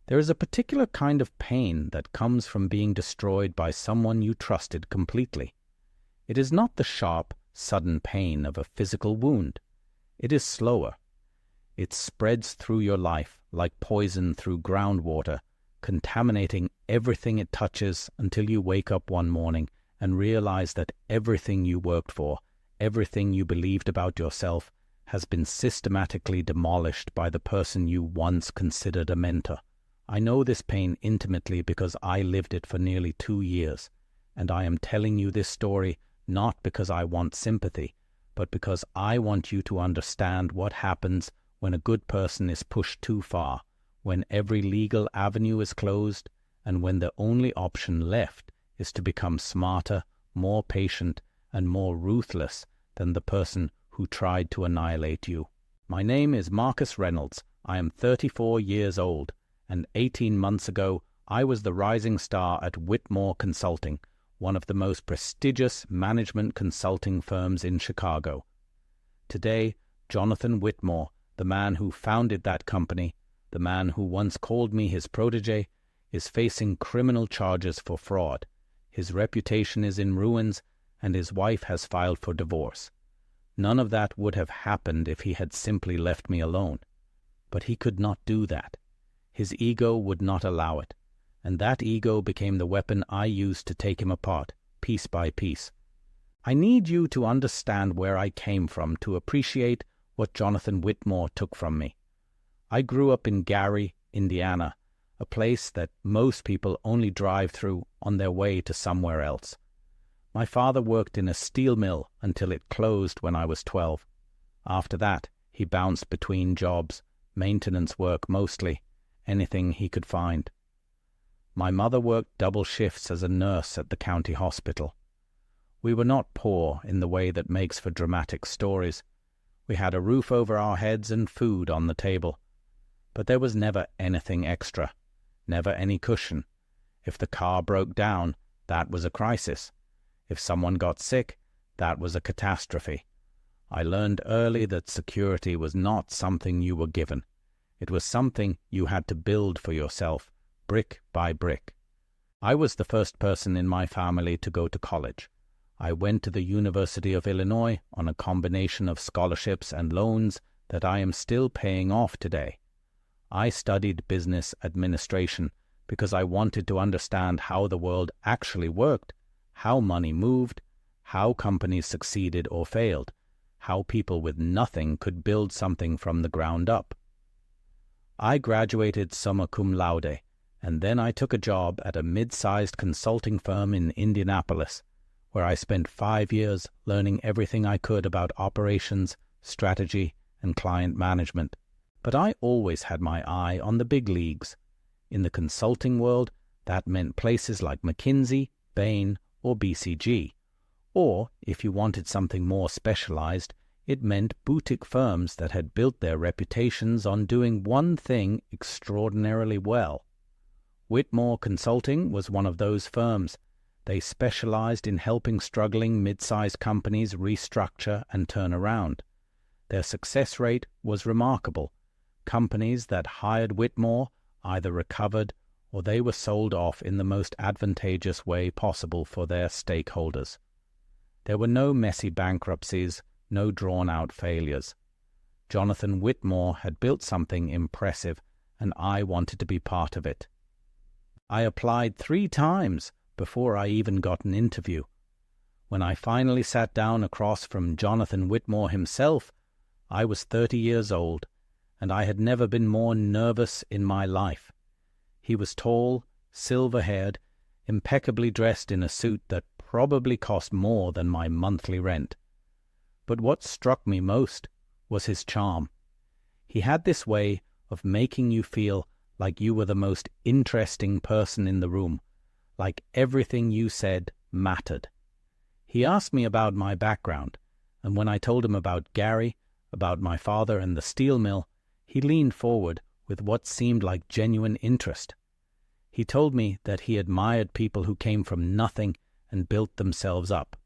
There is a particular kind of pain that comes from being destroyed by someone you trusted completely. It is not the sharp, sudden pain of a physical wound. It is slower. It spreads through your life like poison through groundwater, contaminating everything it touches until you wake up one morning and realize that everything you worked for, everything you believed about yourself, has been systematically demolished by the person you once considered a mentor. I know this pain intimately because I lived it for nearly 2 years, and I am telling you this story not because I want sympathy, but because I want you to understand what happens when a good person is pushed too far, when every legal avenue is closed, and when the only option left is to become smarter, more patient, and more ruthless than the person who tried to annihilate you. My name is Marcus Reynolds. I am 34 years old, and 18 months ago I was the rising star at Whitmore Consulting, one of the most prestigious management consulting firms in Chicago. Today, Jonathan Whitmore, the man who founded that company, the man who once called me his protege, is facing criminal charges for fraud. His reputation is in ruins, and his wife has filed for divorce. None of that would have happened if he had simply left me alone. But he could not do that. His ego would not allow it, and that ego became the weapon I used to take him apart, piece by piece. I need you to understand where I came from to appreciate what Jonathan Whitmore took from me. I grew up in Gary, Indiana, a place that most people only drive through on their way to somewhere else. My father worked in a steel mill until it closed when I was 12. After that, he bounced between jobs, maintenance work mostly, anything he could find. My mother worked double shifts as a nurse at the county hospital. We were not poor in the way that makes for dramatic stories. We had a roof over our heads and food on the table. But there was never anything extra, never any cushion. If the car broke down, that was a crisis. If someone got sick, that was a catastrophe. I learned early that security was not something you were given. It was something you had to build for yourself, brick by brick. I was the first person in my family to go to college. I went to the University of Illinois on a combination of scholarships and loans that I am still paying off today. I studied business administration because I wanted to understand how the world actually worked, how money moved, how companies succeeded or failed, how people with nothing could build something from the ground up. I graduated summa cum laude, and then I took a job at a mid-sized consulting firm in Indianapolis, where I spent 5 years learning everything I could about operations, strategy, and client management. But I always had my eye on the big leagues. In the consulting world, that meant places like McKinsey, Bain, or BCG. Or, if you wanted something more specialized, it meant boutique firms that had built their reputations on doing one thing extraordinarily well. Whitmore Consulting was one of those firms. They specialized in helping struggling mid-sized companies restructure and turn around. Their success rate was remarkable. Companies that hired Whitmore either recovered or they were sold off in the most advantageous way possible for their stakeholders. There were no messy bankruptcies, no drawn-out failures. Jonathan Whitmore had built something impressive, and I wanted to be part of it. I applied 3 times before I even got an interview. When I finally sat down across from Jonathan Whitmore himself, I was 30 years old, and I had never been more nervous in my life. He was tall, silver-haired, impeccably dressed in a suit that probably cost more than my monthly rent. But what struck me most was his charm. He had this way of making you feel like you were the most interesting person in the room, like everything you said mattered. He asked me about my background, and when I told him about Gary, about my father and the steel mill, he leaned forward with what seemed like genuine interest. He told me that he admired people who came from nothing and built themselves up.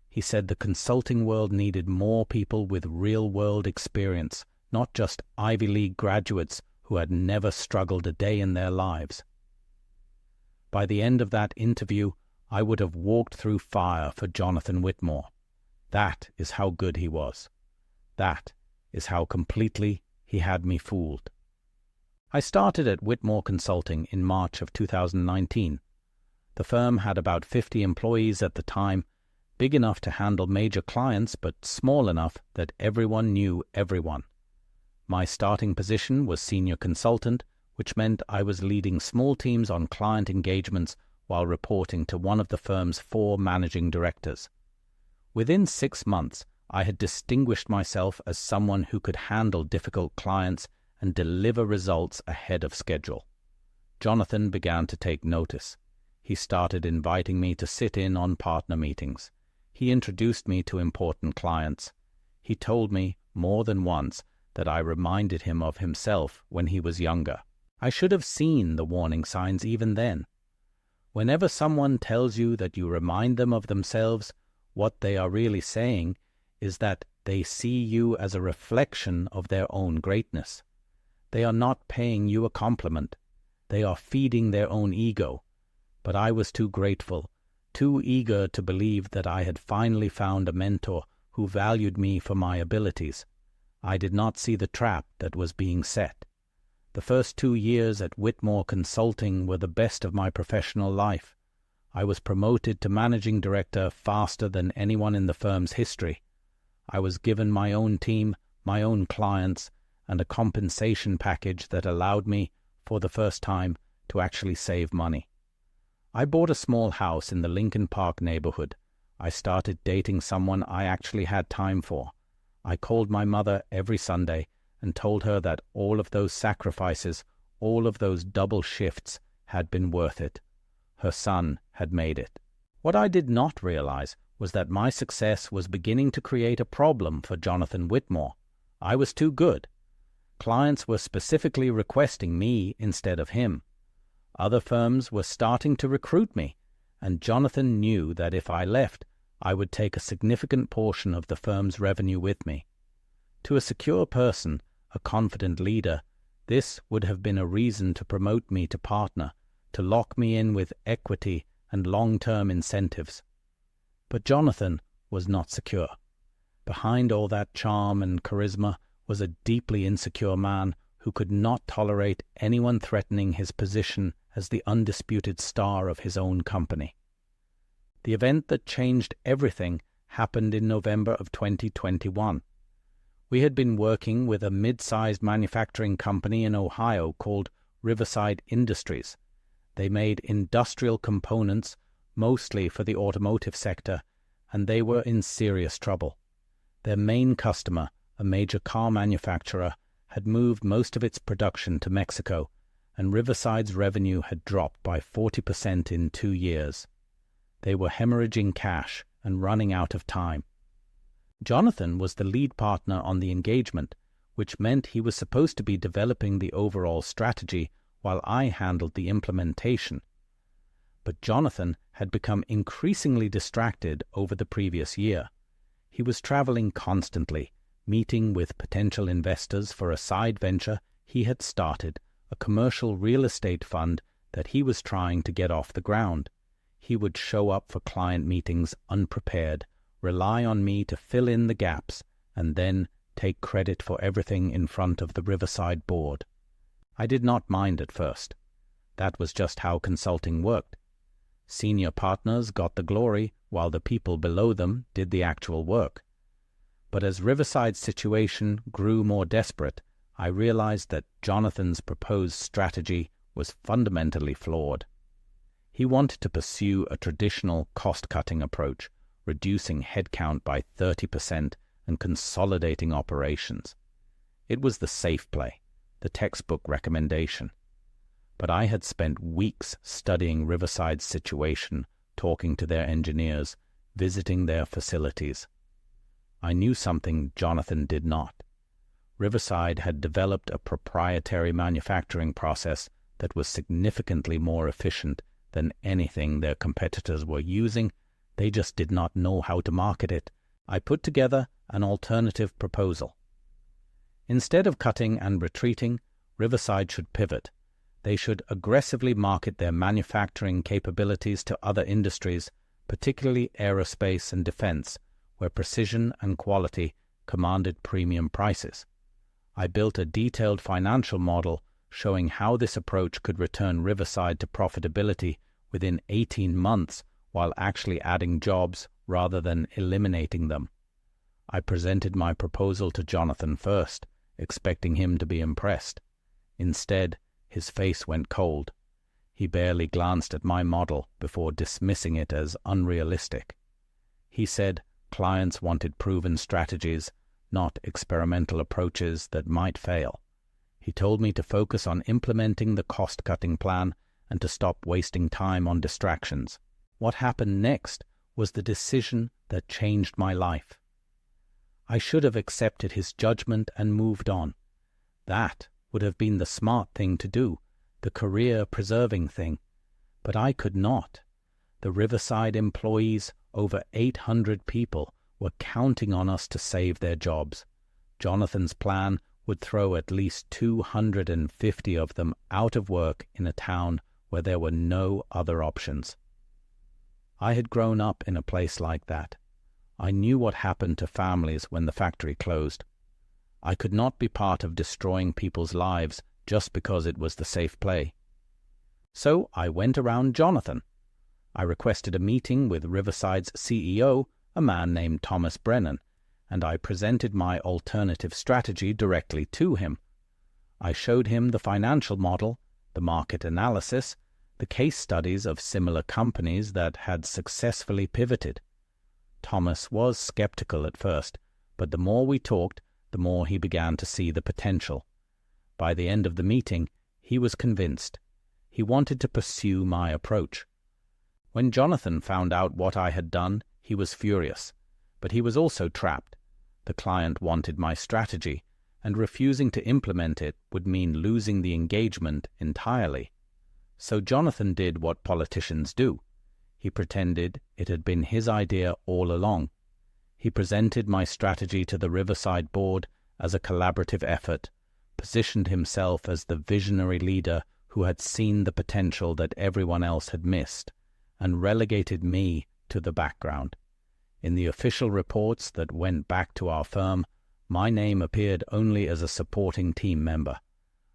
He said the consulting world needed more people with real-world experience, not just Ivy League graduates who who had never struggled a day in their lives. By the end of that interview, I would have walked through fire for Jonathan Whitmore. That is how good he was. That is how completely he had me fooled. I started at Whitmore Consulting in March of 2019. The firm had about 50 employees at the time, big enough to handle major clients, but small enough that everyone knew everyone. My starting position was senior consultant, which meant I was leading small teams on client engagements while reporting to one of the firm's 4 managing directors. Within 6 months, I had distinguished myself as someone who could handle difficult clients and deliver results ahead of schedule. Jonathan began to take notice. He started inviting me to sit in on partner meetings. He introduced me to important clients. He told me more than once that I reminded him of himself when he was younger. I should have seen the warning signs even then. Whenever someone tells you that you remind them of themselves, what they are really saying is that they see you as a reflection of their own greatness. They are not paying you a compliment. They are feeding their own ego. But I was too grateful, too eager to believe that I had finally found a mentor who valued me for my abilities. I did not see the trap that was being set. The first 2 years at Whitmore Consulting were the best of my professional life. I was promoted to managing director faster than anyone in the firm's history. I was given my own team, my own clients, and a compensation package that allowed me, for the first time, to actually save money. I bought a small house in the Lincoln Park neighborhood. I started dating someone I actually had time for. I called my mother every Sunday and told her that all of those sacrifices, all of those double shifts, had been worth it. Her son had made it. What I did not realize was that my success was beginning to create a problem for Jonathan Whitmore. I was too good. Clients were specifically requesting me instead of him. Other firms were starting to recruit me, and Jonathan knew that if I left, I would take a significant portion of the firm's revenue with me. To a secure person, a confident leader, this would have been a reason to promote me to partner, to lock me in with equity and long-term incentives. But Jonathan was not secure. Behind all that charm and charisma was a deeply insecure man who could not tolerate anyone threatening his position as the undisputed star of his own company. The event that changed everything happened in November of 2021. We had been working with a mid-sized manufacturing company in Ohio called Riverside Industries. They made industrial components, mostly for the automotive sector, and they were in serious trouble. Their main customer, a major car manufacturer, had moved most of its production to Mexico, and Riverside's revenue had dropped by 40% in 2 years. They were hemorrhaging cash and running out of time. Jonathan was the lead partner on the engagement, which meant he was supposed to be developing the overall strategy while I handled the implementation. But Jonathan had become increasingly distracted over the previous year. He was traveling constantly, meeting with potential investors for a side venture he had started, a commercial real estate fund that he was trying to get off the ground. He would show up for client meetings unprepared, rely on me to fill in the gaps, and then take credit for everything in front of the Riverside board. I did not mind at first. That was just how consulting worked. Senior partners got the glory while the people below them did the actual work. But as Riverside's situation grew more desperate, I realized that Jonathan's proposed strategy was fundamentally flawed. He wanted to pursue a traditional cost-cutting approach, reducing headcount by 30% and consolidating operations. It was the safe play, the textbook recommendation. But I had spent weeks studying Riverside's situation, talking to their engineers, visiting their facilities. I knew something Jonathan did not. Riverside had developed a proprietary manufacturing process that was significantly more efficient than anything their competitors were using. They just did not know how to market it. I put together an alternative proposal. Instead of cutting and retreating, Riverside should pivot. They should aggressively market their manufacturing capabilities to other industries, particularly aerospace and defense, where precision and quality commanded premium prices. I built a detailed financial model showing how this approach could return Riverside to profitability within 18 months while actually adding jobs rather than eliminating them. I presented my proposal to Jonathan first, expecting him to be impressed. Instead, his face went cold. He barely glanced at my model before dismissing it as unrealistic. He said clients wanted proven strategies, not experimental approaches that might fail. He told me to focus on implementing the cost-cutting plan and to stop wasting time on distractions. What happened next was the decision that changed my life. I should have accepted his judgment and moved on. That would have been the smart thing to do, the career-preserving thing. But I could not. The Riverside employees, over 800 people, were counting on us to save their jobs. Jonathan's plan would throw at least 250 of them out of work in a town where there were no other options. I had grown up in a place like that. I knew what happened to families when the factory closed. I could not be part of destroying people's lives just because it was the safe play. So I went around Jonathan. I requested a meeting with Riverside's CEO, a man named Thomas Brennan, and I presented my alternative strategy directly to him. I showed him the financial model, the market analysis, the case studies of similar companies that had successfully pivoted. Thomas was skeptical at first, but the more we talked, the more he began to see the potential. By the end of the meeting, he was convinced. He wanted to pursue my approach. When Jonathan found out what I had done, he was furious, but he was also trapped. The client wanted my strategy, and refusing to implement it would mean losing the engagement entirely. So Jonathan did what politicians do. He pretended it had been his idea all along. He presented my strategy to the Riverside board as a collaborative effort, positioned himself as the visionary leader who had seen the potential that everyone else had missed, and relegated me to the background. In the official reports that went back to our firm, my name appeared only as a supporting team member.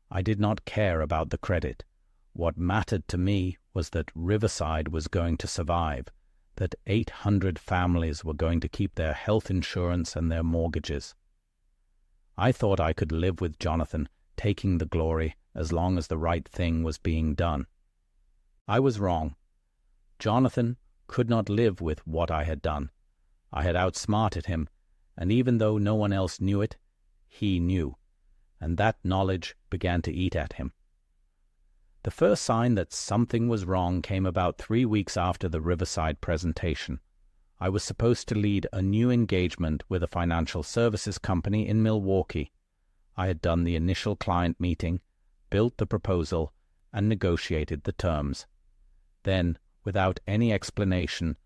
I did not care about the credit. What mattered to me was that Riverside was going to survive, that 800 families were going to keep their health insurance and their mortgages. I thought I could live with Jonathan, taking the glory as long as the right thing was being done. I was wrong. Jonathan could not live with what I had done. I had outsmarted him, and even though no one else knew it, he knew, and that knowledge began to eat at him. The first sign that something was wrong came about 3 weeks after the Riverside presentation. I was supposed to lead a new engagement with a financial services company in Milwaukee. I had done the initial client meeting, built the proposal, and negotiated the terms. Then, without any explanation,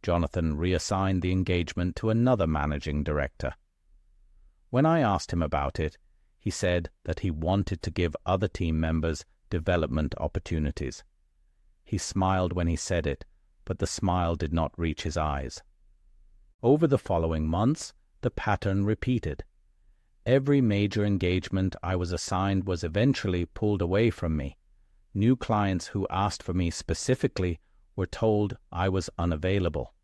Jonathan reassigned the engagement to another managing director. When I asked him about it, he said that he wanted to give other team members development opportunities. He smiled when he said it, but the smile did not reach his eyes. Over the following months, the pattern repeated. Every major engagement I was assigned was eventually pulled away from me. New clients who asked for me specifically were told I was unavailable.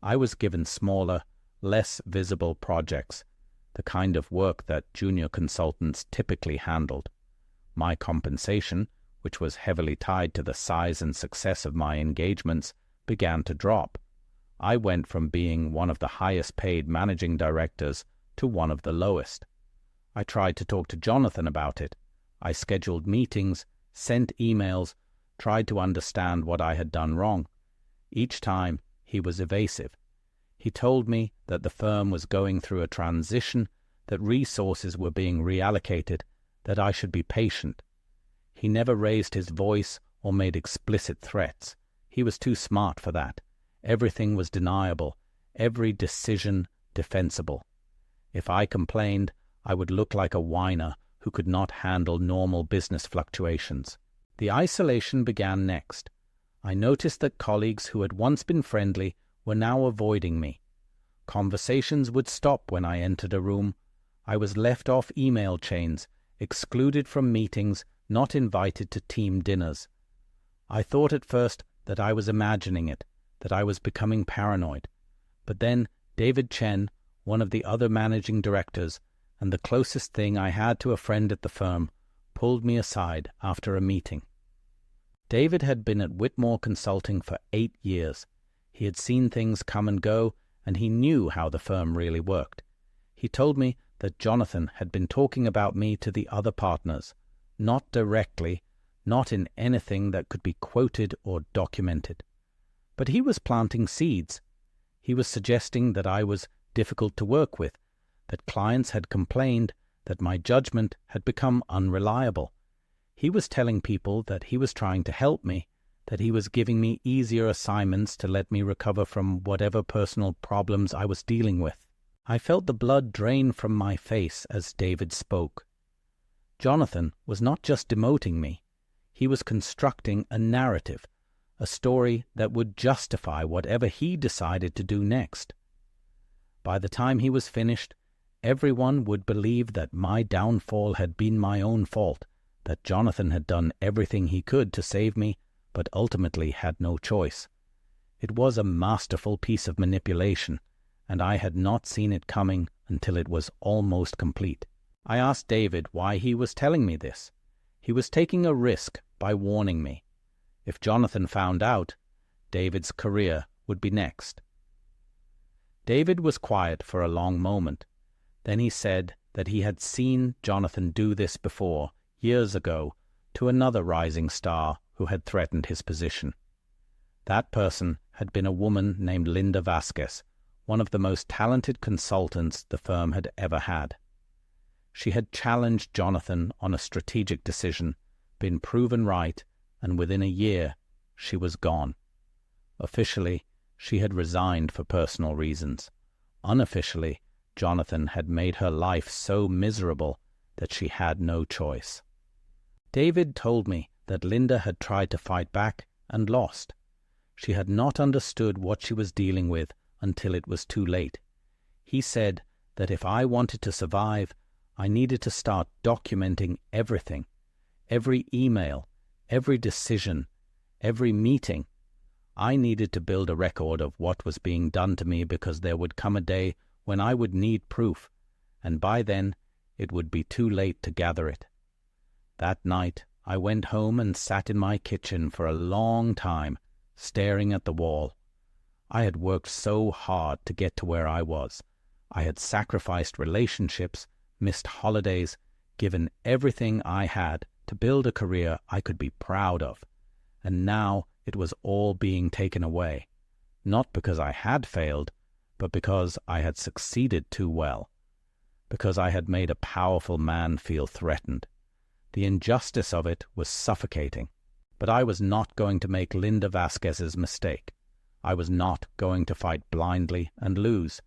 I was given smaller, less visible projects, the kind of work that junior consultants typically handled. My compensation, which was heavily tied to the size and success of my engagements, began to drop. I went from being one of the highest-paid managing directors to one of the lowest. I tried to talk to Jonathan about it. I scheduled meetings, sent emails, tried to understand what I had done wrong. Each time, he was evasive. He told me that the firm was going through a transition, that resources were being reallocated, that I should be patient. He never raised his voice or made explicit threats. He was too smart for that. Everything was deniable, every decision defensible. If I complained, I would look like a whiner who could not handle normal business fluctuations. The isolation began next. I noticed that colleagues who had once been friendly were now avoiding me. Conversations would stop when I entered a room. I was left off email chains, excluded from meetings, not invited to team dinners. I thought at first that I was imagining it, that I was becoming paranoid. But then David Chen, one of the other managing directors, and the closest thing I had to a friend at the firm, pulled me aside after a meeting. David had been at Whitmore Consulting for 8 years. He had seen things come and go, and he knew how the firm really worked. He told me that Jonathan had been talking about me to the other partners, not directly, not in anything that could be quoted or documented. But he was planting seeds. He was suggesting that I was difficult to work with, that clients had complained, that my judgment had become unreliable. He was telling people that he was trying to help me, that he was giving me easier assignments to let me recover from whatever personal problems I was dealing with. I felt the blood drain from my face as David spoke. Jonathan was not just demoting me. He was constructing a narrative, a story that would justify whatever he decided to do next. By the time he was finished, everyone would believe that my downfall had been my own fault, that Jonathan had done everything he could to save me, but ultimately had no choice. It was a masterful piece of manipulation, and I had not seen it coming until it was almost complete. I asked David why he was telling me this. He was taking a risk by warning me. If Jonathan found out, David's career would be next. David was quiet for a long moment. Then he said that he had seen Jonathan do this before, years ago, to another rising star who had threatened his position. That person had been a woman named Linda Vasquez, one of the most talented consultants the firm had ever had. She had challenged Jonathan on a strategic decision, been proven right, and within a year she was gone. Officially, she had resigned for personal reasons. Unofficially, Jonathan had made her life so miserable that she had no choice. David told me that Linda had tried to fight back and lost. She had not understood what she was dealing with until it was too late. He said that if I wanted to survive, I needed to start documenting everything, every email, every decision, every meeting. I needed to build a record of what was being done to me because there would come a day when I would need proof, and by then it would be too late to gather it. That night I went home and sat in my kitchen for a long time, staring at the wall. I had worked so hard to get to where I was. I had sacrificed relationships, missed holidays, given everything I had to build a career I could be proud of. And now it was all being taken away, not because I had failed, but because I had succeeded too well, because I had made a powerful man feel threatened. The injustice of it was suffocating, but I was not going to make Linda Vasquez's mistake. I was not going to fight blindly and lose.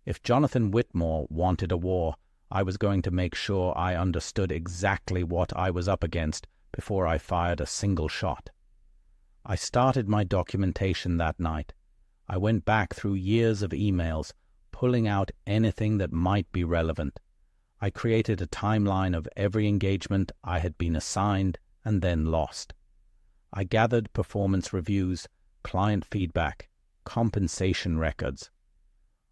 If Jonathan Whitmore wanted a war, I was going to make sure I understood exactly what I was up against before I fired a single shot. I started my documentation that night. I went back through years of emails, pulling out anything that might be relevant. I created a timeline of every engagement I had been assigned and then lost. I gathered performance reviews, client feedback, compensation records.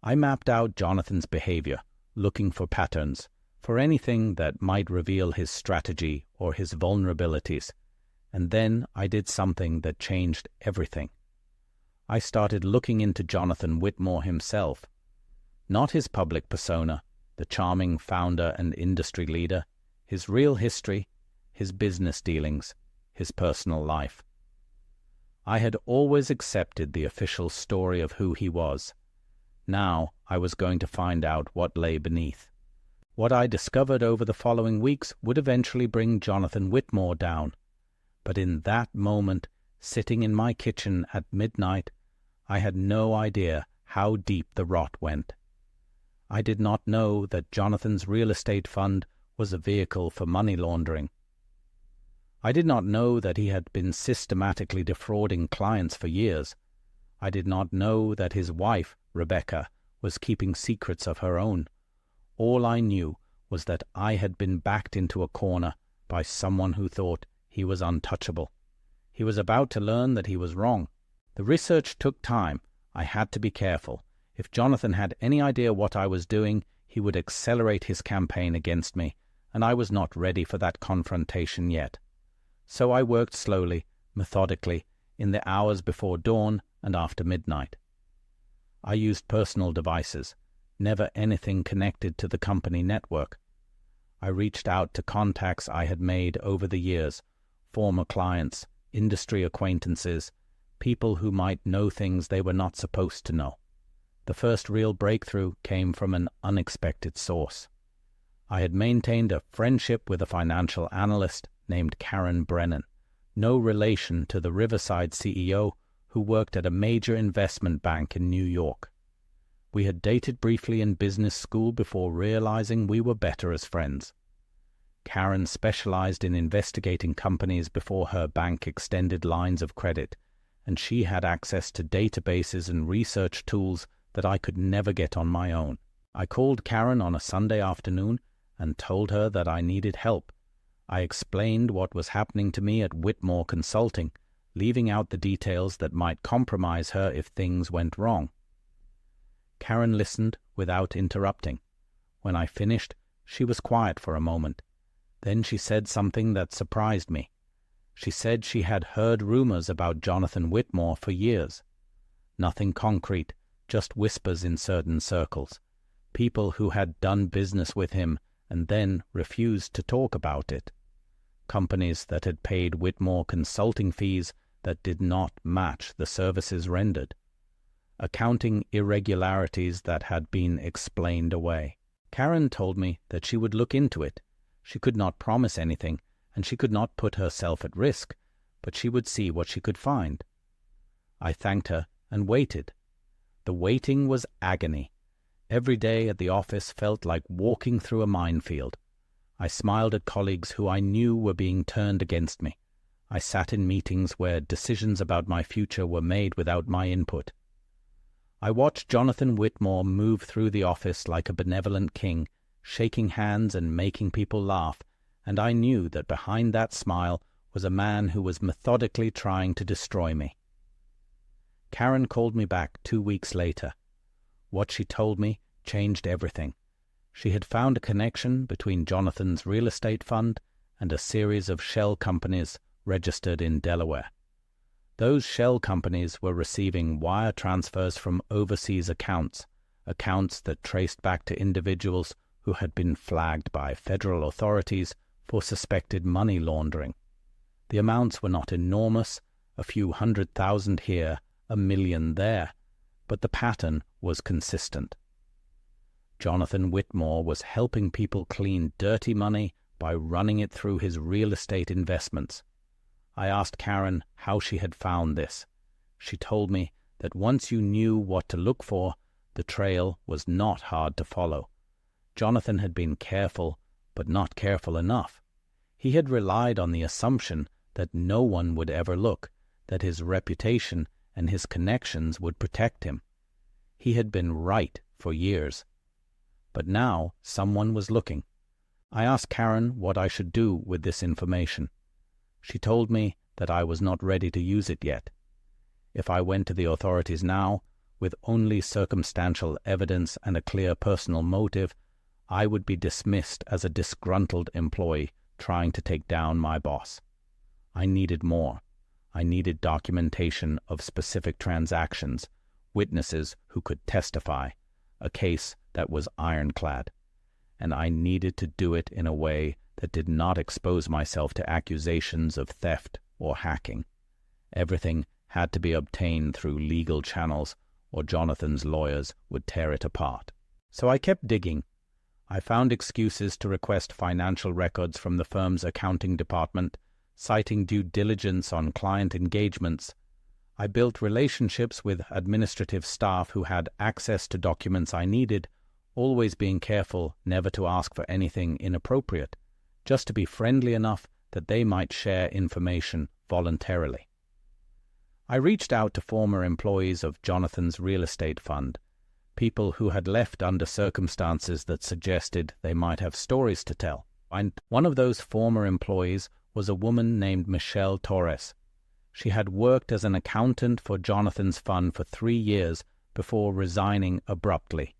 I mapped out Jonathan's behavior, looking for patterns, for anything that might reveal his strategy or his vulnerabilities. And then I did something that changed everything. I started looking into Jonathan Whitmore himself. Not his public persona, the charming founder and industry leader, his real history, his business dealings, his personal life. I had always accepted the official story of who he was. Now I was going to find out what lay beneath. What I discovered over the following weeks would eventually bring Jonathan Whitmore down. But in that moment, sitting in my kitchen at midnight, I had no idea how deep the rot went. I did not know that Jonathan's real estate fund was a vehicle for money laundering. I did not know that he had been systematically defrauding clients for years. I did not know that his wife, Rebecca, was keeping secrets of her own. All I knew was that I had been backed into a corner by someone who thought he was untouchable. He was about to learn that he was wrong. The research took time. I had to be careful. If Jonathan had any idea what I was doing, he would accelerate his campaign against me, and I was not ready for that confrontation yet. So I worked slowly, methodically, in the hours before dawn and after midnight. I used personal devices, never anything connected to the company network. I reached out to contacts I had made over the years, former clients, industry acquaintances, people who might know things they were not supposed to know. The first real breakthrough came from an unexpected source. I had maintained a friendship with a financial analyst named Karen Brennan, no relation to the Riverside CEO who worked at a major investment bank in New York. We had dated briefly in business school before realizing we were better as friends. Karen specialized in investigating companies before her bank extended lines of credit, and she had access to databases and research tools that I could never get on my own. I called Karen on a Sunday afternoon and told her that I needed help. I explained what was happening to me at Whitmore Consulting, leaving out the details that might compromise her if things went wrong. Karen listened without interrupting. When I finished, she was quiet for a moment. Then she said something that surprised me. She said she had heard rumors about Jonathan Whitmore for years. Nothing concrete, just whispers in certain circles. People who had done business with him and then refused to talk about it. Companies that had paid Whitmore consulting fees that did not match the services rendered. Accounting irregularities that had been explained away. Karen told me that she would look into it. She could not promise anything, and she could not put herself at risk, but she would see what she could find. I thanked her and waited. The waiting was agony. Every day at the office felt like walking through a minefield. I smiled at colleagues who I knew were being turned against me. I sat in meetings where decisions about my future were made without my input. I watched Jonathan Whitmore move through the office like a benevolent king, shaking hands and making people laugh, and I knew that behind that smile was a man who was methodically trying to destroy me. Karen called me back 2 weeks later. What she told me changed everything. She had found a connection between Jonathan's real estate fund and a series of shell companies registered in Delaware. Those shell companies were receiving wire transfers from overseas accounts that traced back to individuals who had been flagged by federal authorities for suspected money laundering. The amounts were not enormous, a few 100,000 here, 1 million there, but the pattern was consistent. Jonathan Whitmore was helping people clean dirty money by running it through his real estate investments. I asked Karen how she had found this. She told me that once you knew what to look for, the trail was not hard to follow. Jonathan had been careful, but not careful enough. He had relied on the assumption that no one would ever look, that his reputation and his connections would protect him. He had been right for years. But now someone was looking. I asked Karen what I should do with this information. She told me that I was not ready to use it yet. If I went to the authorities now, with only circumstantial evidence and a clear personal motive, I would be dismissed as a disgruntled employee trying to take down my boss. I needed more. I needed documentation of specific transactions, witnesses who could testify, a case that was ironclad, and I needed to do it in a way that did not expose myself to accusations of theft or hacking. Everything had to be obtained through legal channels, or Jonathan's lawyers would tear it apart. So I kept digging. I found excuses to request financial records from the firm's accounting department, citing due diligence on client engagements. I built relationships with administrative staff who had access to documents I needed, always being careful never to ask for anything inappropriate, just to be friendly enough that they might share information voluntarily. I reached out to former employees of Jonathan's real estate fund, people who had left under circumstances that suggested they might have stories to tell. And one of those former employees was a woman named Michelle Torres. She had worked as an accountant for Jonathan's fund for 3 years before resigning abruptly.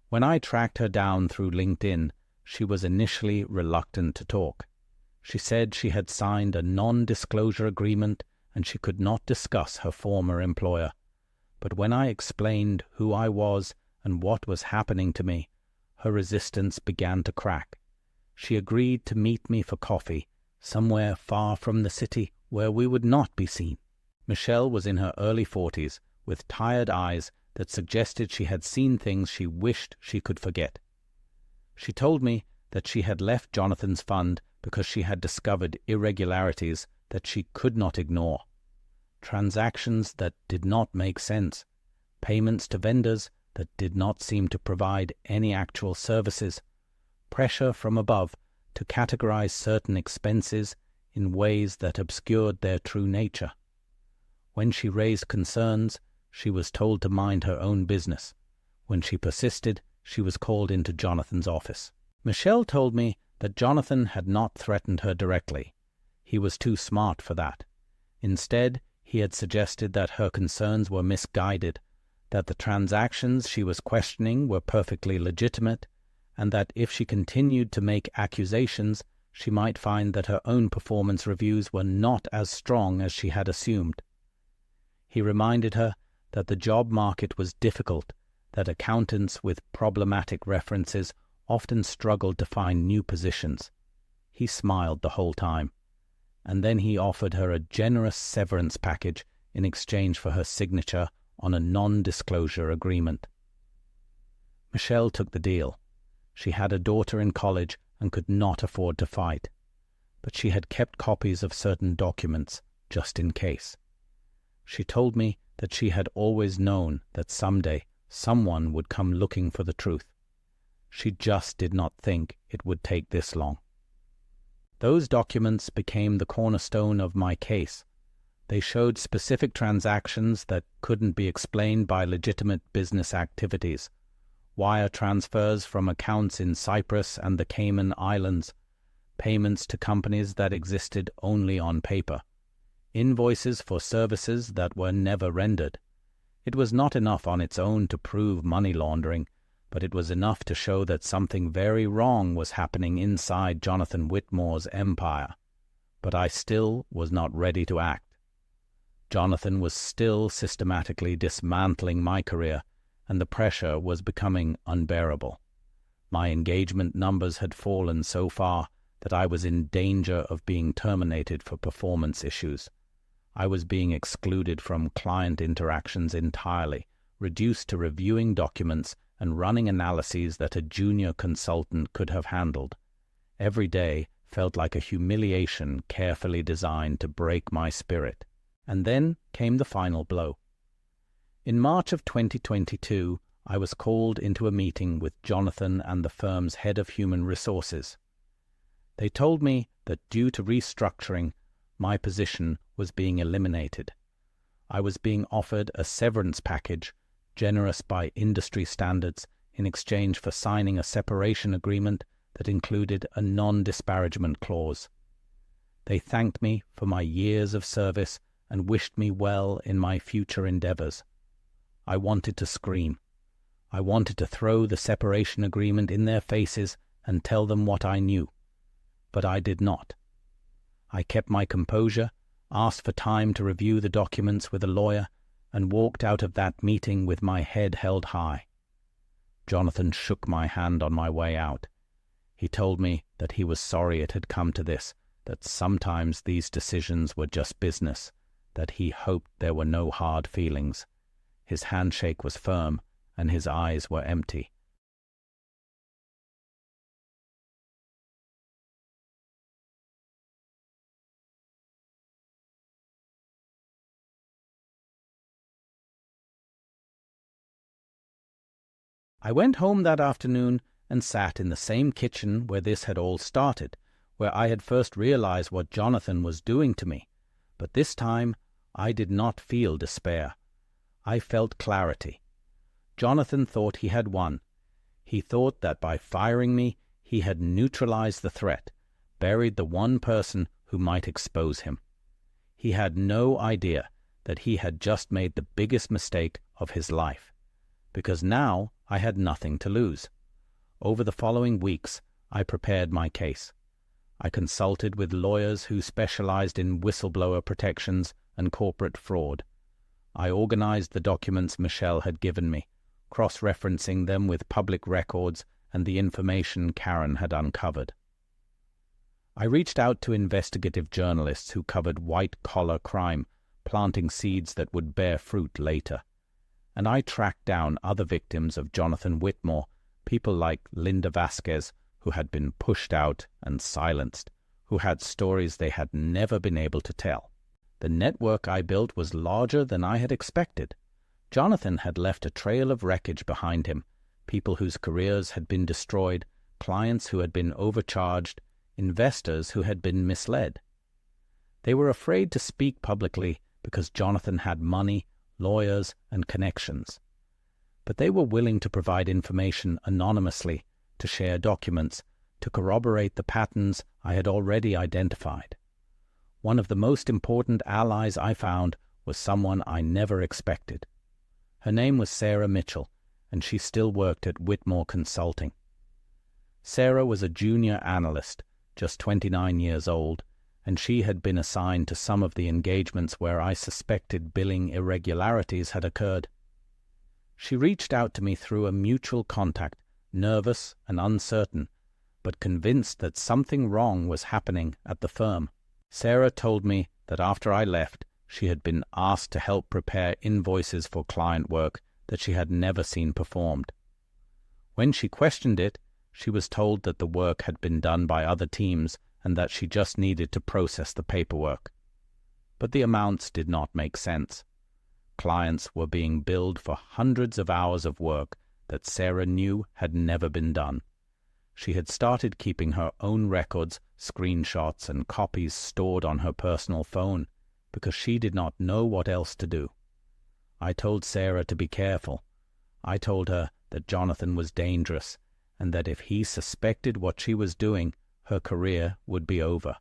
When I tracked her down through LinkedIn, she was initially reluctant to talk. She said she had signed a non-disclosure agreement and she could not discuss her former employer. But when I explained who I was and what was happening to me, her resistance began to crack. She agreed to meet me for coffee, somewhere far from the city where we would not be seen. Michelle was in her early 40s, with tired eyes that suggested she had seen things she wished she could forget. She told me that she had left Jonathan's fund because she had discovered irregularities that she could not ignore. Transactions that did not make sense, payments to vendors that did not seem to provide any actual services, pressure from above to categorize certain expenses in ways that obscured their true nature. When she raised concerns, she was told to mind her own business. When she persisted, she was called into Jonathan's office. Michelle told me that Jonathan had not threatened her directly. He was too smart for that. Instead, he had suggested that her concerns were misguided, that the transactions she was questioning were perfectly legitimate, and that if she continued to make accusations, she might find that her own performance reviews were not as strong as she had assumed. He reminded her that the job market was difficult, that accountants with problematic references often struggled to find new positions. He smiled the whole time, and then he offered her a generous severance package in exchange for her signature on a non-disclosure agreement. Michelle took the deal. She had a daughter in college and could not afford to fight, but she had kept copies of certain documents just in case. She told me that she had always known that someday someone would come looking for the truth. She just did not think it would take this long. Those documents became the cornerstone of my case. They showed specific transactions that couldn't be explained by legitimate business activities. Wire transfers from accounts in Cyprus and the Cayman Islands, payments to companies that existed only on paper, invoices for services that were never rendered. It was not enough on its own to prove money laundering, but it was enough to show that something very wrong was happening inside Jonathan Whitmore's empire. But I still was not ready to act. Jonathan was still systematically dismantling my career, and the pressure was becoming unbearable. My engagement numbers had fallen so far that I was in danger of being terminated for performance issues. I was being excluded from client interactions entirely, reduced to reviewing documents and running analyses that a junior consultant could have handled. Every day felt like a humiliation carefully designed to break my spirit. And then came the final blow. In March of 2022, I was called into a meeting with Jonathan and the firm's head of human resources. They told me that due to restructuring, my position was being eliminated. I was being offered a severance package, generous by industry standards, in exchange for signing a separation agreement that included a non-disparagement clause. They thanked me for my years of service and wished me well in my future endeavors. I wanted to scream. I wanted to throw the separation agreement in their faces and tell them what I knew. But I did not. I kept my composure, asked for time to review the documents with a lawyer, and walked out of that meeting with my head held high. Jonathan shook my hand on my way out. He told me that he was sorry it had come to this, that sometimes these decisions were just business, that he hoped there were no hard feelings. His handshake was firm, and his eyes were empty. I went home that afternoon and sat in the same kitchen where this had all started, where I had first realized what Jonathan was doing to me. But this time I did not feel despair. I felt clarity. Jonathan thought he had won. He thought that by firing me, he had neutralized the threat, buried the one person who might expose him. He had no idea that he had just made the biggest mistake of his life, because now I had nothing to lose. Over the following weeks, I prepared my case. I consulted with lawyers who specialized in whistleblower protections and corporate fraud. I organized the documents Michelle had given me, cross-referencing them with public records and the information Karen had uncovered. I reached out to investigative journalists who covered white-collar crime, planting seeds that would bear fruit later. And I tracked down other victims of Jonathan Whitmore, people like Linda Vasquez, who had been pushed out and silenced, who had stories they had never been able to tell. The network I built was larger than I had expected. Jonathan had left a trail of wreckage behind him, people whose careers had been destroyed, clients who had been overcharged, investors who had been misled. They were afraid to speak publicly because Jonathan had money, lawyers, and connections. But they were willing to provide information anonymously, to share documents, to corroborate the patterns I had already identified. One of the most important allies I found was someone I never expected. Her name was Sarah Mitchell, and she still worked at Whitmore Consulting. Sarah was a junior analyst, just 29 years old, and she had been assigned to some of the engagements where I suspected billing irregularities had occurred. She reached out to me through a mutual contact, nervous and uncertain, but convinced that something wrong was happening at the firm. Sarah told me that after I left, she had been asked to help prepare invoices for client work that she had never seen performed. When she questioned it, she was told that the work had been done by other teams and that she just needed to process the paperwork. But the amounts did not make sense. Clients were being billed for hundreds of hours of work that Sarah knew had never been done. She had started keeping her own records, screenshots, and copies stored on her personal phone because she did not know what else to do. I told Sarah to be careful. I told her that Jonathan was dangerous and that if he suspected what she was doing, her career would be over.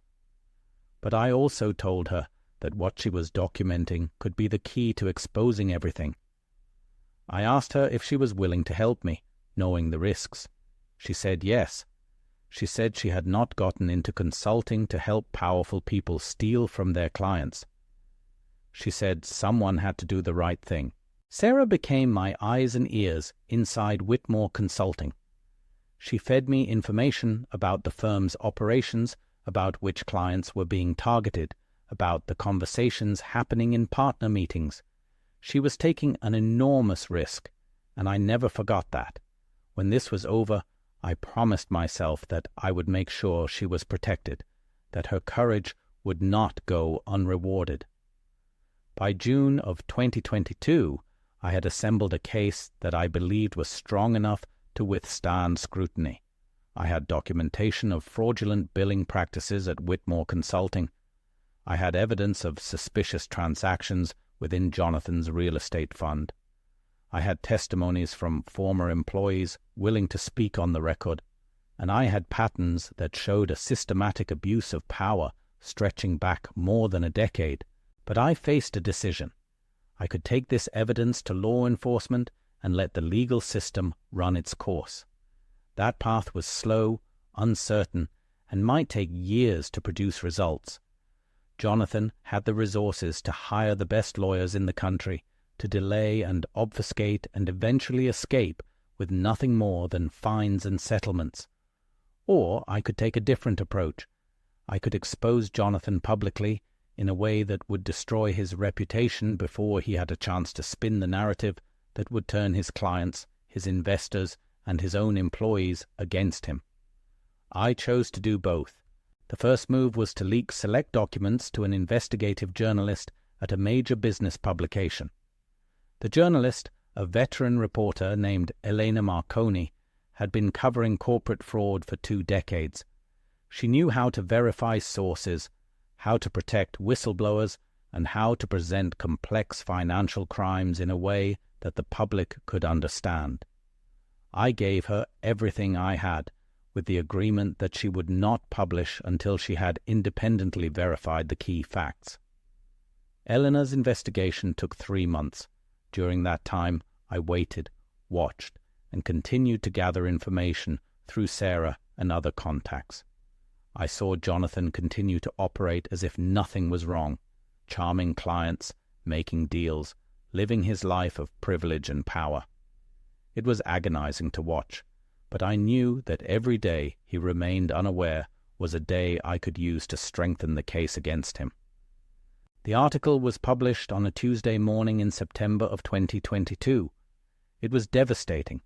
But I also told her that what she was documenting could be the key to exposing everything. I asked her if she was willing to help me, knowing the risks. She said yes. She said she had not gotten into consulting to help powerful people steal from their clients. She said someone had to do the right thing. Sarah became my eyes and ears inside Whitmore Consulting. She fed me information about the firm's operations, about which clients were being targeted, about the conversations happening in partner meetings. She was taking an enormous risk, and I never forgot that. When this was over, I promised myself that I would make sure she was protected, that her courage would not go unrewarded. By June of 2022, I had assembled a case that I believed was strong enough to withstand scrutiny. I had documentation of fraudulent billing practices at Whitmore Consulting. I had evidence of suspicious transactions within Jonathan's real estate fund. I had testimonies from former employees willing to speak on the record, and I had patterns that showed a systematic abuse of power stretching back more than a decade. But I faced a decision. I could take this evidence to law enforcement and let the legal system run its course. That path was slow, uncertain, and might take years to produce results. Jonathan had the resources to hire the best lawyers in the country, to delay and obfuscate and eventually escape with nothing more than fines and settlements. Or I could take a different approach. I could expose Jonathan publicly in a way that would destroy his reputation before he had a chance to spin the narrative that would turn his clients, his investors, and his own employees against him. I chose to do both. The first move was to leak select documents to an investigative journalist at a major business publication. The journalist, a veteran reporter named Elena Marconi, had been covering corporate fraud for 2 decades. She knew how to verify sources, how to protect whistleblowers, and how to present complex financial crimes in a way that the public could understand. I gave her everything I had, with the agreement that she would not publish until she had independently verified the key facts. Eleanor's investigation took 3 months. During that time, I waited, watched, and continued to gather information through Sarah and other contacts. I saw Jonathan continue to operate as if nothing was wrong, charming clients, making deals, living his life of privilege and power. It was agonizing to watch, but I knew that every day he remained unaware was a day I could use to strengthen the case against him. The article was published on a Tuesday morning in September of 2022. It was devastating.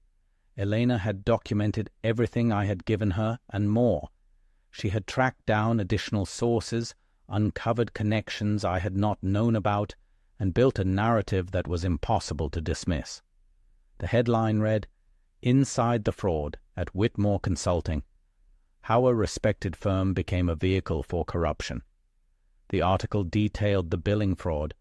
Elena had documented everything I had given her and more. She had tracked down additional sources, uncovered connections I had not known about, and built a narrative that was impossible to dismiss. The headline read, "Inside the Fraud at Whitmore Consulting: How a Respected Firm Became a Vehicle for Corruption." The article detailed the billing fraud,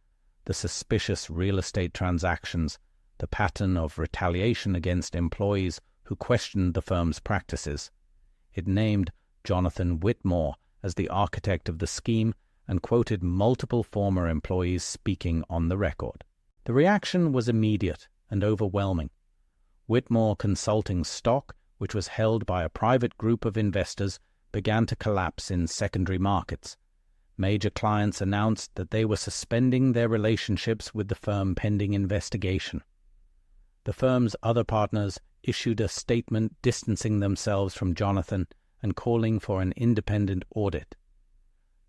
the suspicious real estate transactions, the pattern of retaliation against employees who questioned the firm's practices. It named Jonathan Whitmore as the architect of the scheme and quoted multiple former employees speaking on the record. The reaction was immediate and overwhelming. Whitmore Consulting's stock, which was held by a private group of investors, began to collapse in secondary markets. Major clients announced that they were suspending their relationships with the firm pending investigation. The firm's other partners issued a statement distancing themselves from Jonathan and calling for an independent audit.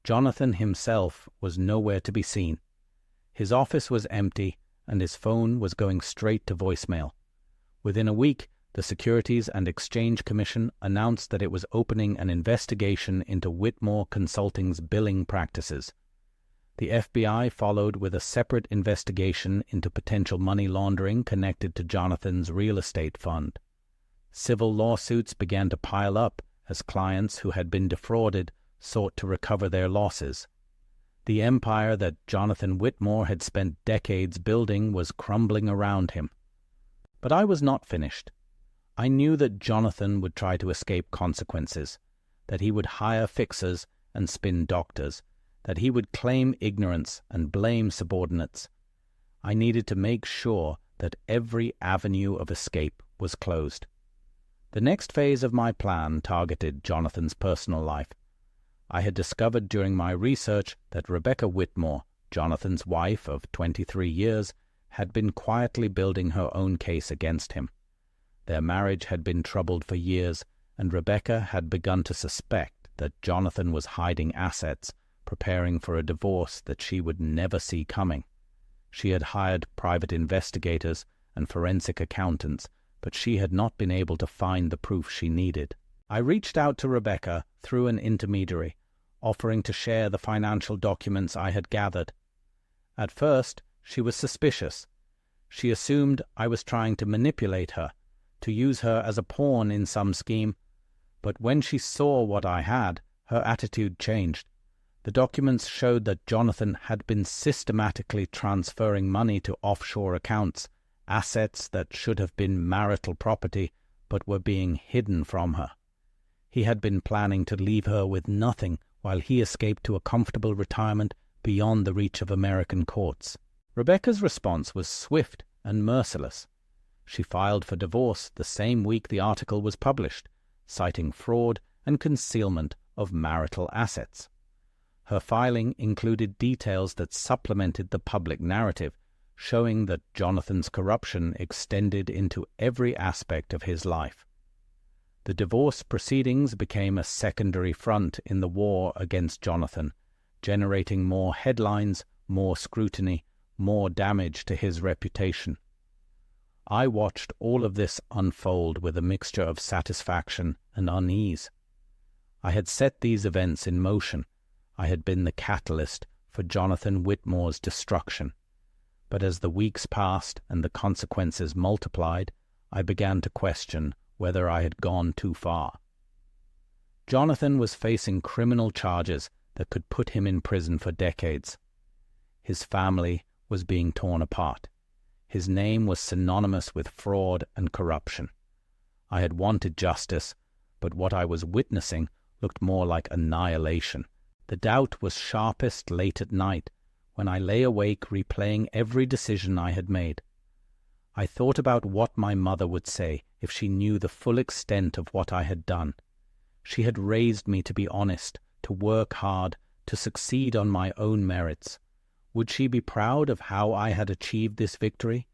Jonathan himself was nowhere to be seen. His office was empty, and his phone was going straight to voicemail. Within a week, the Securities and Exchange Commission announced that it was opening an investigation into Whitmore Consulting's billing practices. The FBI followed with a separate investigation into potential money laundering connected to Jonathan's real estate fund. Civil lawsuits began to pile up as clients who had been defrauded sought to recover their losses. The empire that Jonathan Whitmore had spent decades building was crumbling around him. But I was not finished. I knew that Jonathan would try to escape consequences, that he would hire fixers and spin doctors, that he would claim ignorance and blame subordinates. I needed to make sure that every avenue of escape was closed. The next phase of my plan targeted Jonathan's personal life. I had discovered during my research that Rebecca Whitmore, Jonathan's wife of 23 years, had been quietly building her own case against him. Their marriage had been troubled for years, and Rebecca had begun to suspect that Jonathan was hiding assets, preparing for a divorce that she would never see coming. She had hired private investigators and forensic accountants, but she had not been able to find the proof she needed. I reached out to Rebecca through an intermediary, offering to share the financial documents I had gathered. At first, she was suspicious. She assumed I was trying to manipulate her, to use her as a pawn in some scheme. But when she saw what I had, her attitude changed. The documents showed that Jonathan had been systematically transferring money to offshore accounts, assets that should have been marital property but were being hidden from her. He had been planning to leave her with nothing while he escaped to a comfortable retirement beyond the reach of American courts. Rebecca's response was swift and merciless. She filed for divorce the same week the article was published, citing fraud and concealment of marital assets. Her filing included details that supplemented the public narrative, showing that Jonathan's corruption extended into every aspect of his life. The divorce proceedings became a secondary front in the war against Jonathan, generating more headlines, more scrutiny, more damage to his reputation. I watched all of this unfold with a mixture of satisfaction and unease. I had set these events in motion. I had been the catalyst for Jonathan Whitmore's destruction. But as the weeks passed and the consequences multiplied, I began to question whether I had gone too far. Jonathan was facing criminal charges that could put him in prison for decades. His family was being torn apart. His name was synonymous with fraud and corruption. I had wanted justice, but what I was witnessing looked more like annihilation. The doubt was sharpest late at night, when I lay awake replaying every decision I had made. I thought about what my mother would say if she knew the full extent of what I had done. She had raised me to be honest, to work hard, to succeed on my own merits. Would she be proud of how I had achieved this victory?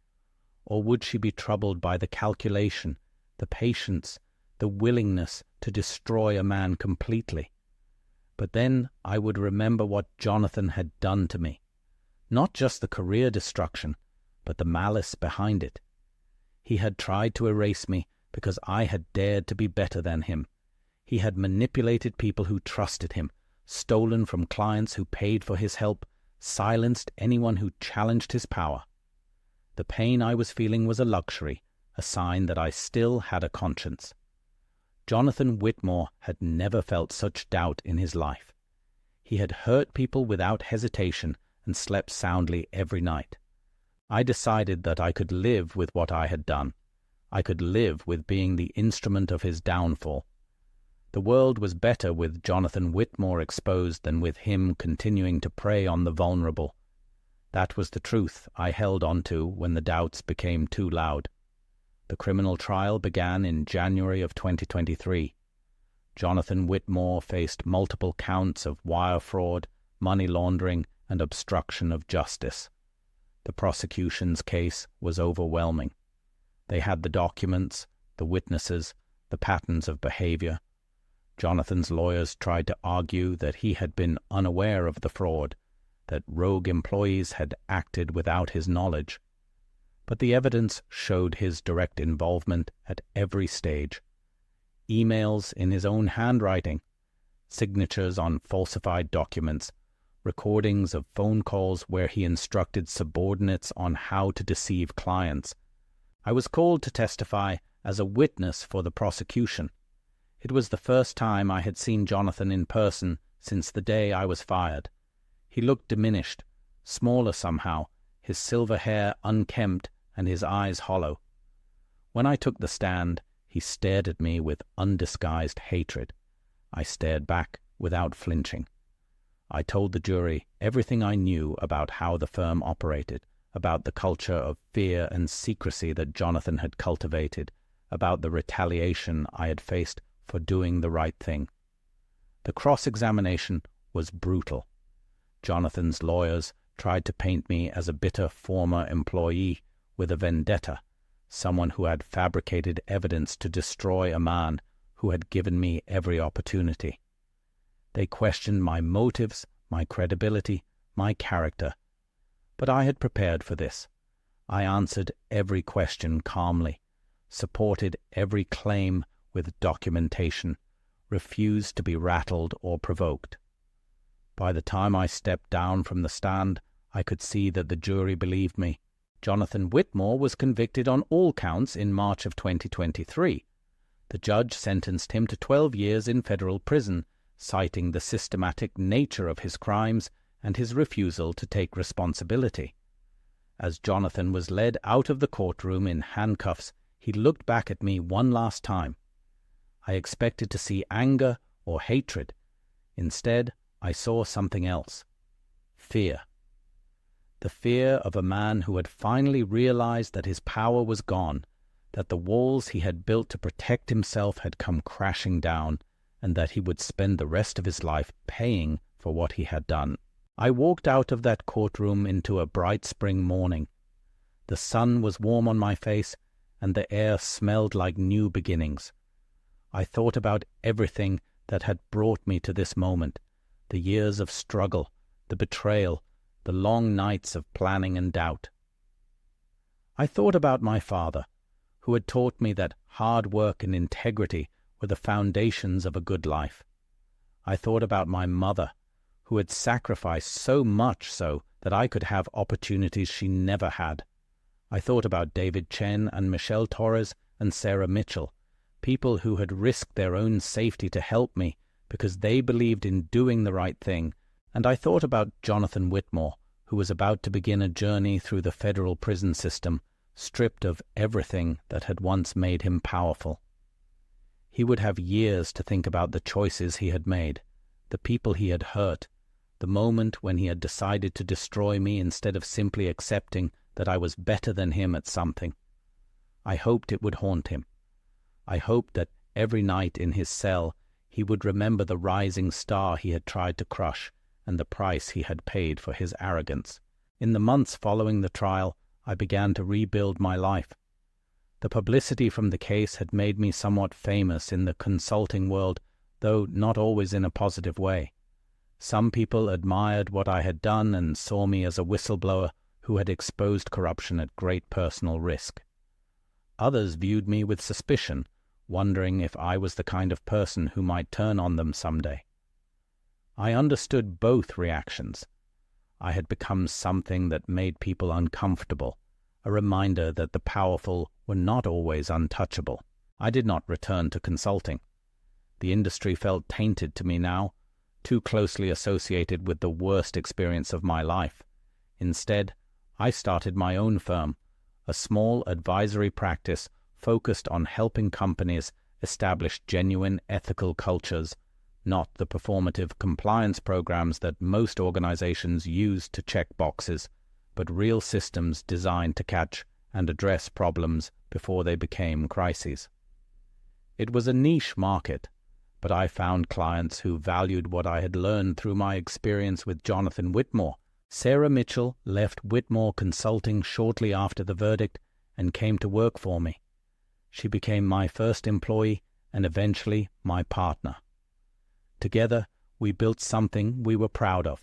Or would she be troubled by the calculation, the patience, the willingness to destroy a man completely? But then I would remember what Jonathan had done to me. Not just the career destruction, but the malice behind it. He had tried to erase me because I had dared to be better than him. He had manipulated people who trusted him, stolen from clients who paid for his help, silenced anyone who challenged his power. The pain I was feeling was a luxury, a sign that I still had a conscience. Jonathan Whitmore had never felt such doubt in his life. He had hurt people without hesitation and slept soundly every night. I decided that I could live with what I had done. I could live with being the instrument of his downfall. The world was better with Jonathan Whitmore exposed than with him continuing to prey on the vulnerable. That was the truth I held on to when the doubts became too loud. The criminal trial began in January of 2023. Jonathan Whitmore faced multiple counts of wire fraud, money laundering, and obstruction of justice. The prosecution's case was overwhelming. They had the documents, the witnesses, the patterns of behavior. Jonathan's lawyers tried to argue that he had been unaware of the fraud, that rogue employees had acted without his knowledge. But the evidence showed his direct involvement at every stage. Emails in his own handwriting, signatures on falsified documents, recordings of phone calls where he instructed subordinates on how to deceive clients. I was called to testify as a witness for the prosecution. It was the first time I had seen Jonathan in person since the day I was fired. He looked diminished, smaller somehow, his silver hair unkempt and his eyes hollow. When I took the stand, he stared at me with undisguised hatred. I stared back without flinching. I told the jury everything I knew about how the firm operated, about the culture of fear and secrecy that Jonathan had cultivated, about the retaliation I had faced for doing the right thing. The cross-examination was brutal. Jonathan's lawyers tried to paint me as a bitter former employee with a vendetta, someone who had fabricated evidence to destroy a man who had given me every opportunity. They questioned my motives, my credibility, my character. But I had prepared for this. I answered every question calmly, supported every claim with documentation, refused to be rattled or provoked. By the time I stepped down from the stand, I could see that the jury believed me. Jonathan Whitmore was convicted on all counts in March of 2023. The judge sentenced him to 12 years in federal prison, citing the systematic nature of his crimes and his refusal to take responsibility. As Jonathan was led out of the courtroom in handcuffs, he looked back at me one last time. I expected to see anger or hatred. Instead, I saw something else. Fear. The fear of a man who had finally realized that his power was gone, that the walls he had built to protect himself had come crashing down, and that he would spend the rest of his life paying for what he had done. I walked out of that courtroom into a bright spring morning. The sun was warm on my face, and the air smelled like new beginnings. I thought about everything that had brought me to this moment, the years of struggle, the betrayal, the long nights of planning and doubt. I thought about my father, who had taught me that hard work and integrity were the foundations of a good life. I thought about my mother, who had sacrificed so much so that I could have opportunities she never had. I thought about David Chen and Michelle Torres and Sarah Mitchell, people who had risked their own safety to help me because they believed in doing the right thing, and I thought about Jonathan Whitmore, who was about to begin a journey through the federal prison system, stripped of everything that had once made him powerful. He would have years to think about the choices he had made, the people he had hurt, the moment when he had decided to destroy me instead of simply accepting that I was better than him at something. I hoped it would haunt him. I hoped that every night in his cell he would remember the rising star he had tried to crush and the price he had paid for his arrogance. In the months following the trial, I began to rebuild my life. The publicity from the case had made me somewhat famous in the consulting world, though not always in a positive way. Some people admired what I had done and saw me as a whistleblower who had exposed corruption at great personal risk. Others viewed me with suspicion, wondering if I was the kind of person who might turn on them someday. I understood both reactions. I had become something that made people uncomfortable, a reminder that the powerful were not always untouchable. I did not return to consulting. The industry felt tainted to me now, too closely associated with the worst experience of my life. Instead, I started my own firm, a small advisory practice focused on helping companies establish genuine ethical cultures, not the performative compliance programs that most organizations use to check boxes, but real systems designed to catch and address problems before they became crises. It was a niche market, but I found clients who valued what I had learned through my experience with Jonathan Whitmore. Sarah Mitchell left Whitmore Consulting shortly after the verdict and came to work for me. She became my first employee and eventually my partner. Together, we built something we were proud of,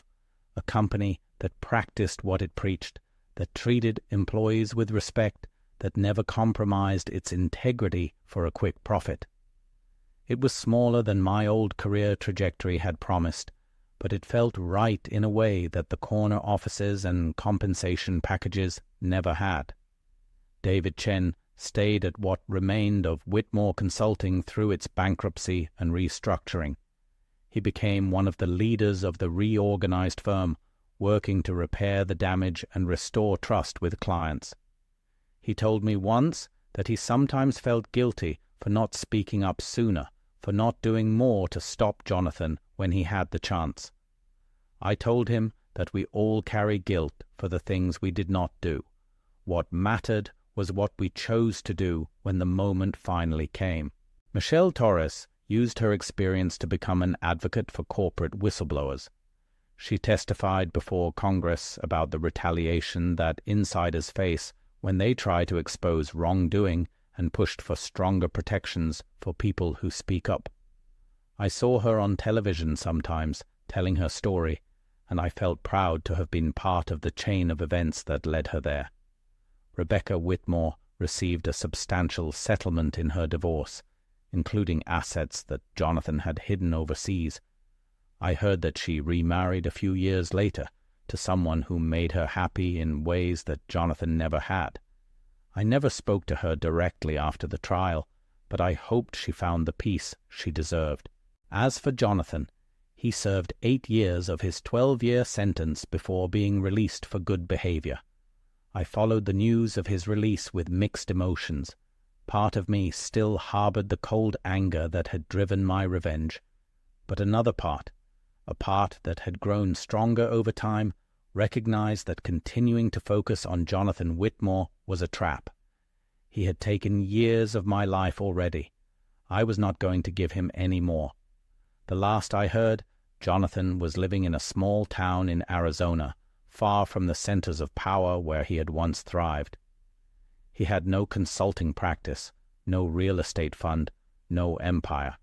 a company that practiced what it preached, that treated employees with respect, that never compromised its integrity for a quick profit. It was smaller than my old career trajectory had promised, but it felt right in a way that the corner offices and compensation packages never had. David Chen stayed at what remained of Whitmore Consulting through its bankruptcy and restructuring. He became one of the leaders of the reorganized firm, working to repair the damage and restore trust with clients. He told me once that he sometimes felt guilty for not speaking up sooner, for not doing more to stop Jonathan when he had the chance. I told him that we all carry guilt for the things we did not do. What mattered was what we chose to do when the moment finally came. Michelle Torres used her experience to become an advocate for corporate whistleblowers. She testified before Congress about the retaliation that insiders face when they try to expose wrongdoing and pushed for stronger protections for people who speak up. I saw her on television sometimes, telling her story, and I felt proud to have been part of the chain of events that led her there. Rebecca Whitmore received a substantial settlement in her divorce, including assets that Jonathan had hidden overseas. I heard that she remarried a few years later to someone who made her happy in ways that Jonathan never had. I never spoke to her directly after the trial, but I hoped she found the peace she deserved. As for Jonathan, he served 8 years of his 12-year sentence before being released for good behavior. I followed the news of his release with mixed emotions. Part of me still harbored the cold anger that had driven my revenge, but another part, a part that had grown stronger over time, recognized that continuing to focus on Jonathan Whitmore was a trap. He had taken years of my life already. I was not going to give him any more. The last I heard, Jonathan was living in a small town in Arizona, far from the centers of power where he had once thrived. He had no consulting practice, no real estate fund, no empire.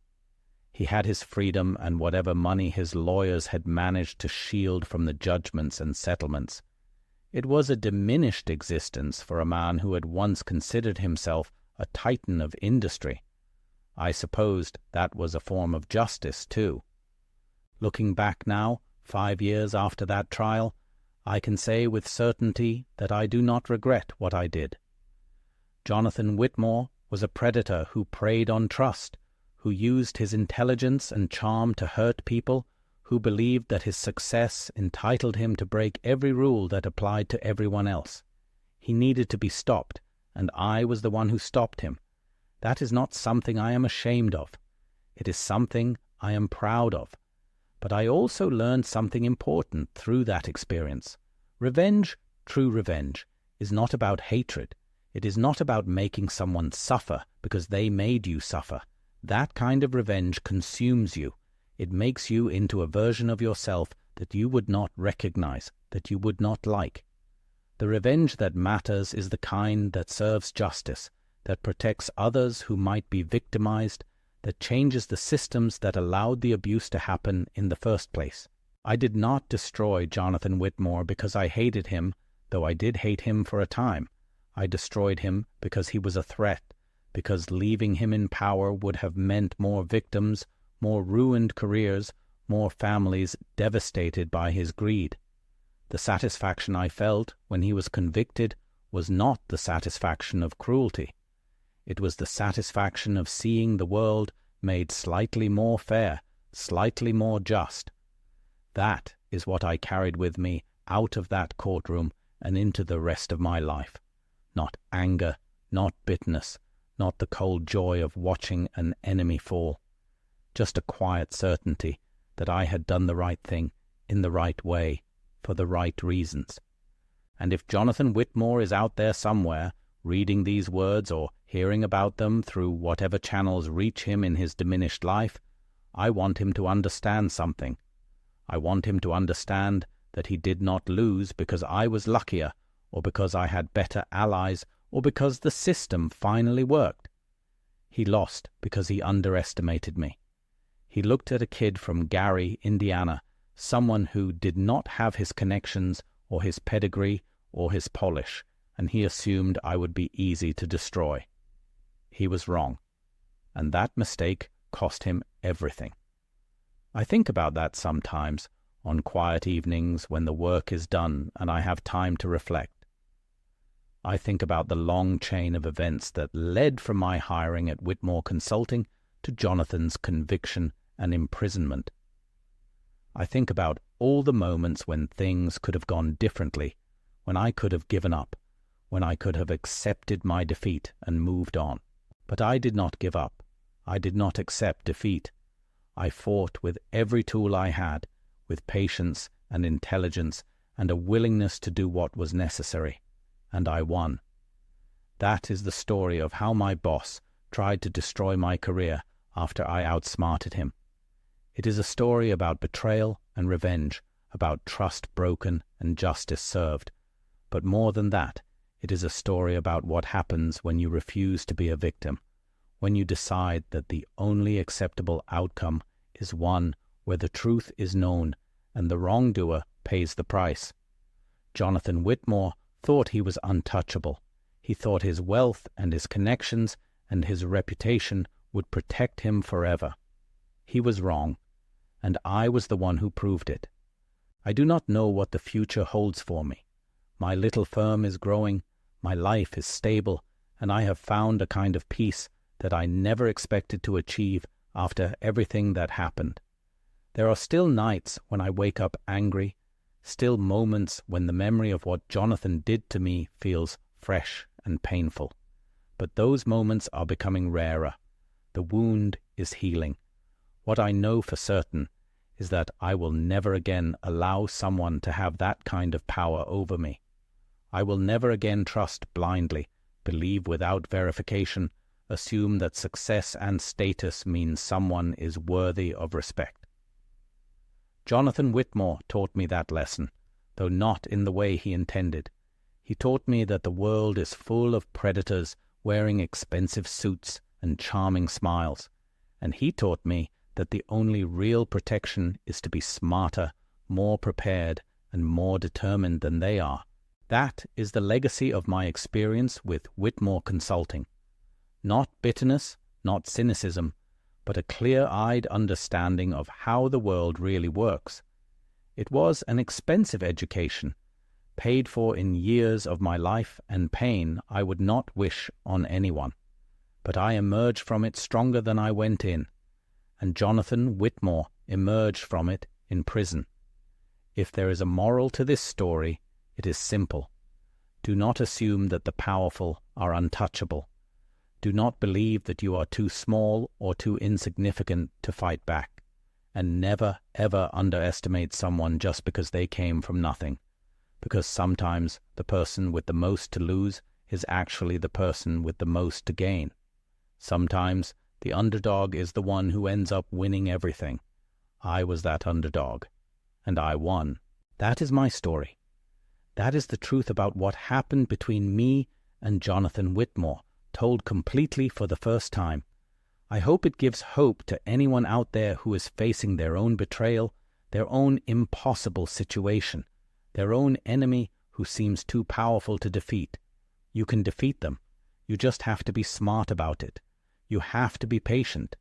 He had his freedom and whatever money his lawyers had managed to shield from the judgments and settlements. It was a diminished existence for a man who had once considered himself a titan of industry. I supposed that was a form of justice, too. Looking back now, 5 years after that trial, I can say with certainty that I do not regret what I did. Jonathan Whitmore was a predator who preyed on trust, who used his intelligence and charm to hurt people, who believed that his success entitled him to break every rule that applied to everyone else. He needed to be stopped, and I was the one who stopped him. That is not something I am ashamed of. It is something I am proud of. But I also learned something important through that experience. Revenge, true revenge, is not about hatred. It is not about making someone suffer because they made you suffer. That kind of revenge consumes you. It makes you into a version of yourself that you would not recognize, that you would not like. The revenge that matters is the kind that serves justice, that protects others who might be victimized, that changes the systems that allowed the abuse to happen in the first place. I did not destroy Jonathan Whitmore because I hated him, though I did hate him for a time. I destroyed him because he was a threat, because leaving him in power would have meant more victims, more ruined careers, more families devastated by his greed. The satisfaction I felt when he was convicted was not the satisfaction of cruelty. It was the satisfaction of seeing the world made slightly more fair, slightly more just. That is what I carried with me out of that courtroom and into the rest of my life. Not anger, not bitterness, not the cold joy of watching an enemy fall. Just a quiet certainty that I had done the right thing in the right way for the right reasons. And if Jonathan Whitmore is out there somewhere, reading these words or hearing about them through whatever channels reach him in his diminished life, I want him to understand something. I want him to understand that he did not lose because I was luckier, or because I had better allies, or because the system finally worked. He lost because he underestimated me. He looked at a kid from Gary, Indiana, someone who did not have his connections or his pedigree or his polish, and he assumed I would be easy to destroy. He was wrong, and that mistake cost him everything. I think about that sometimes, on quiet evenings when the work is done and I have time to reflect. I think about the long chain of events that led from my hiring at Whitmore Consulting to Jonathan's conviction and imprisonment. I think about all the moments when things could have gone differently, when I could have given up, when I could have accepted my defeat and moved on. But I did not give up. I did not accept defeat. I fought with every tool I had, with patience and intelligence and a willingness to do what was necessary. And I won. That is the story of how my boss tried to destroy my career after I outsmarted him. It is a story about betrayal and revenge, about trust broken and justice served. But more than that, it is a story about what happens when you refuse to be a victim, when you decide that the only acceptable outcome is one where the truth is known and the wrongdoer pays the price. Jonathan Whitmore thought he was untouchable. He thought his wealth and his connections and his reputation would protect him forever. He was wrong, and I was the one who proved it. I do not know what the future holds for me. My little firm is growing, my life is stable, and I have found a kind of peace that I never expected to achieve after everything that happened. There are still nights when I wake up angry, still moments when the memory of what Jonathan did to me feels fresh and painful. But those moments are becoming rarer. The wound is healing. What I know for certain is that I will never again allow someone to have that kind of power over me. I will never again trust blindly, believe without verification, assume that success and status means someone is worthy of respect. Jonathan Whitmore taught me that lesson, though not in the way he intended. He taught me that the world is full of predators wearing expensive suits and charming smiles, and he taught me that the only real protection is to be smarter, more prepared, and more determined than they are. That is the legacy of my experience with Whitmore Consulting. Not bitterness, not cynicism, but a clear-eyed understanding of how the world really works. It was an expensive education, paid for in years of my life and pain I would not wish on anyone. But I emerged from it stronger than I went in, and Jonathan Whitmore emerged from it in prison. If there is a moral to this story, it is simple. Do not assume that the powerful are untouchable. Do not believe that you are too small or too insignificant to fight back. And never, ever underestimate someone just because they came from nothing. Because sometimes the person with the most to lose is actually the person with the most to gain. Sometimes the underdog is the one who ends up winning everything. I was that underdog, and I won. That is my story. That is the truth about what happened between me and Jonathan Whitmore, told completely for the first time. I hope it gives hope to anyone out there who is facing their own betrayal, their own impossible situation, their own enemy who seems too powerful to defeat. You can defeat them. You just have to be smart about it. You have to be patient,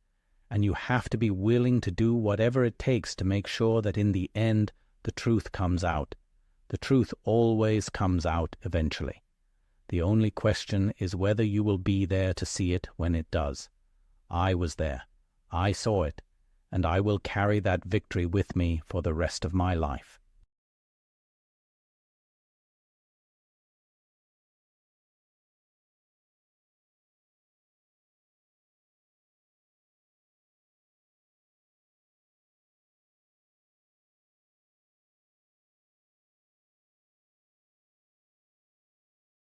and you have to be willing to do whatever it takes to make sure that in the end the truth comes out. The truth always comes out eventually. The only question is whether you will be there to see it when it does. I was there. I saw it, and I will carry that victory with me for the rest of my life.